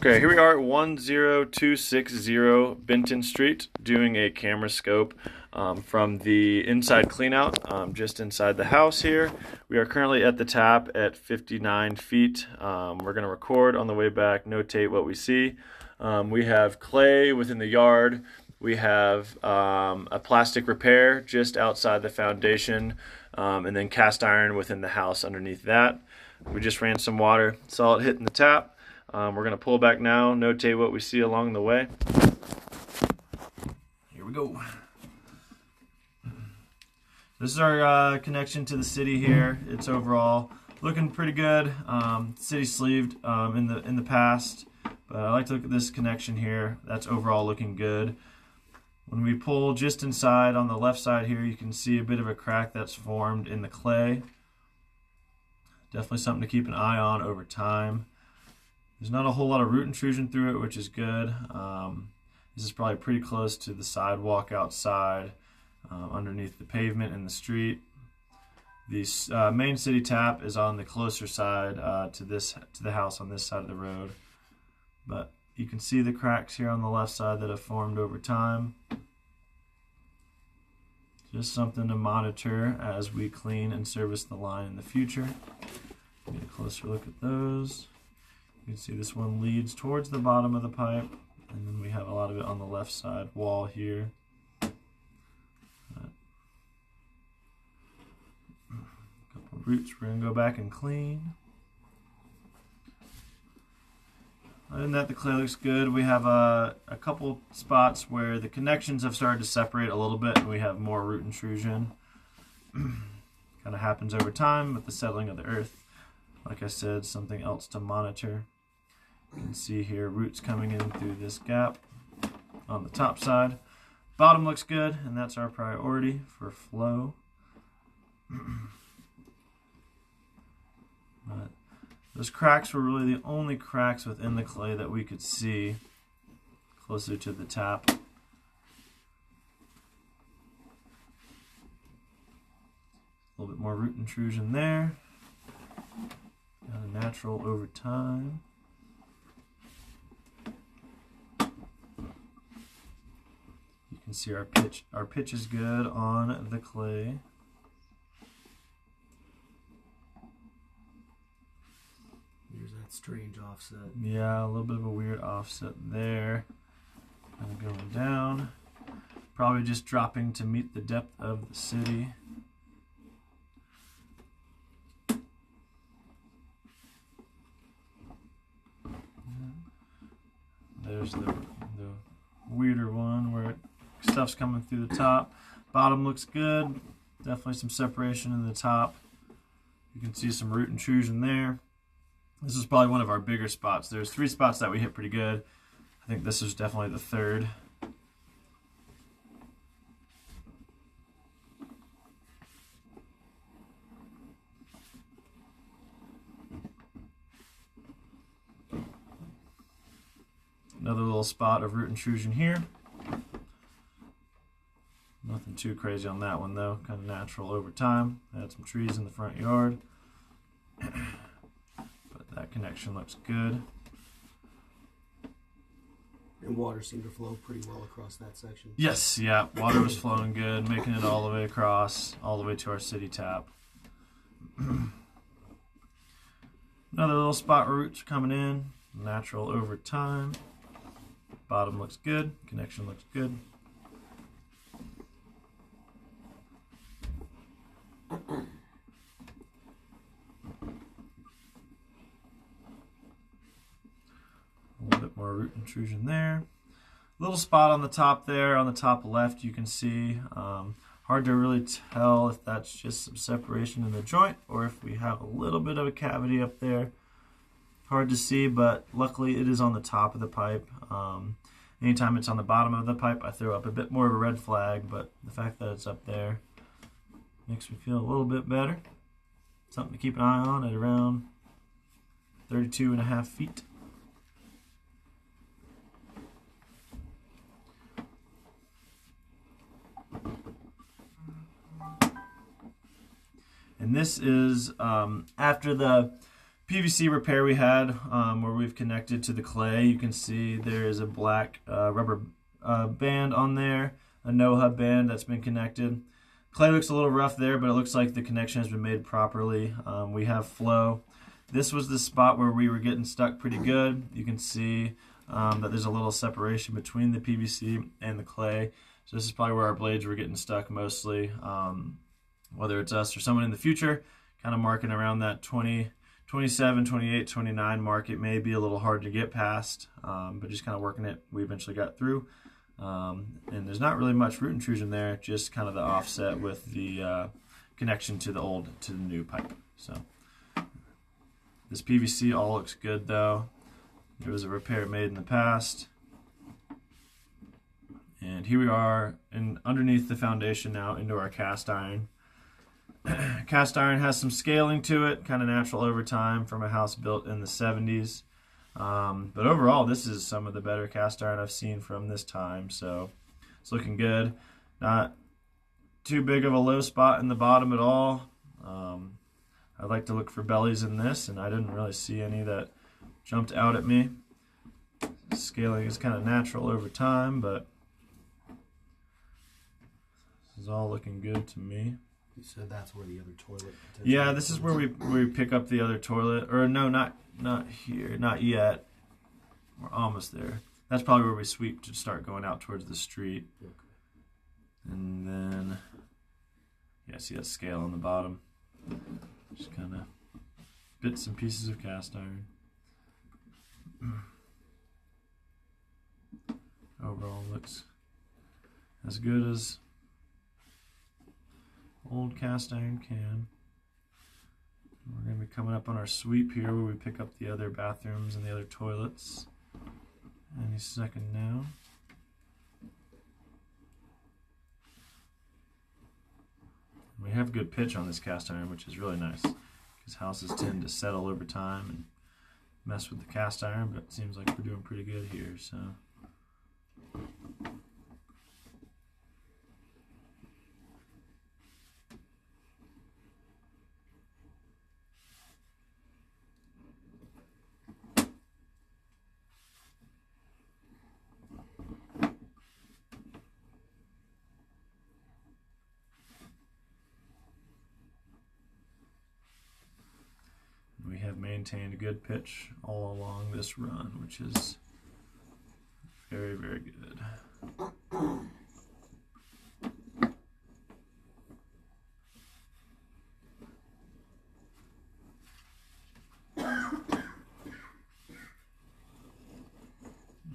Okay, here we are at 10260 Benton Street doing a camera scope from the inside cleanout just inside the house here. We are currently at the tap at 59 feet. We're going to record on the way back, notate what we see. We have clay within the yard. We have a plastic repair just outside the foundation, and then cast iron within the house underneath that. We just ran some water, saw it hitting the tap. We're going to pull back now, notate what we see along the way. Here we go. This is our connection to the city here. It's overall looking pretty good. City sleeved in the past, but I like to look at this connection here. That's overall looking good. When we pull just inside on the left side here, you can see a bit of a crack that's formed in the clay. Definitely something to keep an eye on over time. There's not a whole lot of root intrusion through it, which is good. This is probably pretty close to the sidewalk outside, underneath the pavement in the street. The main city tap is on the closer side to the house on this side of the road. But you can see the cracks here on the left side that have formed over time. Just something to monitor as we clean and service the line in the future. Get a closer look at those. You can see this one leads towards the bottom of the pipe, and then we have a lot of it on the left side wall here. A couple roots we're going to go back and clean. Other than that, the clay looks good. We have a couple spots where the connections have started to separate a little bit, and we have more root intrusion. Kind of happens over time with the settling of the earth. Like I said, something else to monitor. You can see here roots coming in through this gap on the top side. Bottom looks good, and that's our priority for flow. But those cracks were really the only cracks within the clay that we could see closer to the tap. A little bit more root intrusion there. Kind of natural over time. You can see our pitch. Our pitch is good on the clay. There's that strange offset. Yeah, a little bit of a weird offset there. Kind of going down. Probably just dropping to meet the depth of the city. There's the weirder one where stuff's coming through the top. Bottom looks good. Definitely some separation in the top. You can see some root intrusion there. This is probably one of our bigger spots. There's 3 spots that we hit pretty good. I think this is definitely the 3rd. Another little spot of root intrusion here. Nothing too crazy on that one though, kind of natural over time. I had some trees in the front yard. But that connection looks good. And water seemed to flow pretty well across that section. Yes, yeah, water was flowing good, making it all the way across, all the way to our city tap. Another little spot where roots are coming in, natural over time. Bottom looks good, connection looks good. A little bit more root intrusion there. Little spot on the top there, on the top left you can see. Hard to really tell if that's just some separation in the joint or if we have a little bit of a cavity up there. Hard to see, but luckily it is on the top of the pipe. Anytime it's on the bottom of the pipe, I throw up a bit more of a red flag, but the fact that it's up there makes me feel a little bit better. Something to keep an eye on at around 32.5 feet. And this is after the PVC repair we had where we've connected to the clay. You can see there is a black rubber band on there, a no-hub band that's been connected. Clay looks a little rough there, but it looks like the connection has been made properly. We have flow. This was the spot where we were getting stuck pretty good. You can see that there's a little separation between the PVC and the clay. So this is probably where our blades were getting stuck mostly. Whether it's us or someone in the future, kind of marking around that 27, 28, 29 mark. It may be a little hard to get past, but just kind of working it, we eventually got through. And there's not really much root intrusion there, just kind of the offset with the connection to the new pipe. So this PVC all looks good though. There was a repair made in the past. And here we are underneath the foundation now into our cast iron. Cast iron has some scaling to it, kind of natural over time from a house built in the 70s. But overall, this is some of the better cast iron I've seen from this time, so it's looking good. Not too big of a low spot in the bottom at all. I'd like to look for bellies in this, and I didn't really see any that jumped out at me. Scaling is kind of natural over time, but this is all looking good to me. You said that's where the other toilet. Yeah, this is where we pick up the other toilet. Or no, not here, not yet. We're almost there. That's probably where we sweep to start going out towards the street. Okay. And then, yeah, see that scale on the bottom. Just kind of bits and pieces of cast iron. Overall looks as good as old cast iron can. We're going to be coming up on our sweep here where we pick up the other bathrooms and the other toilets any second now. We have good pitch on this cast iron, which is really nice because houses tend to settle over time and mess with the cast iron, but it seems like we're doing pretty good here. So we have maintained a good pitch all along this run, which is very, very good.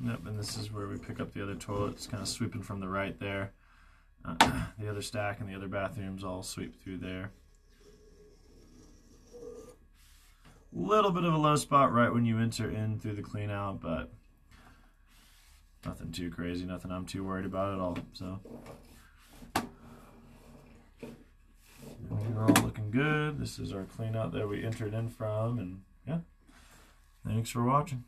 Yep, and this is where we pick up the other toilets, kind of sweeping from the right there. The other stack and the other bathrooms all sweep through there. Little bit of a low spot right when you enter in through the clean out, but nothing too crazy, nothing I'm too worried about at all. So we're all looking good. This is our clean out that we entered in from, and yeah, thanks for watching.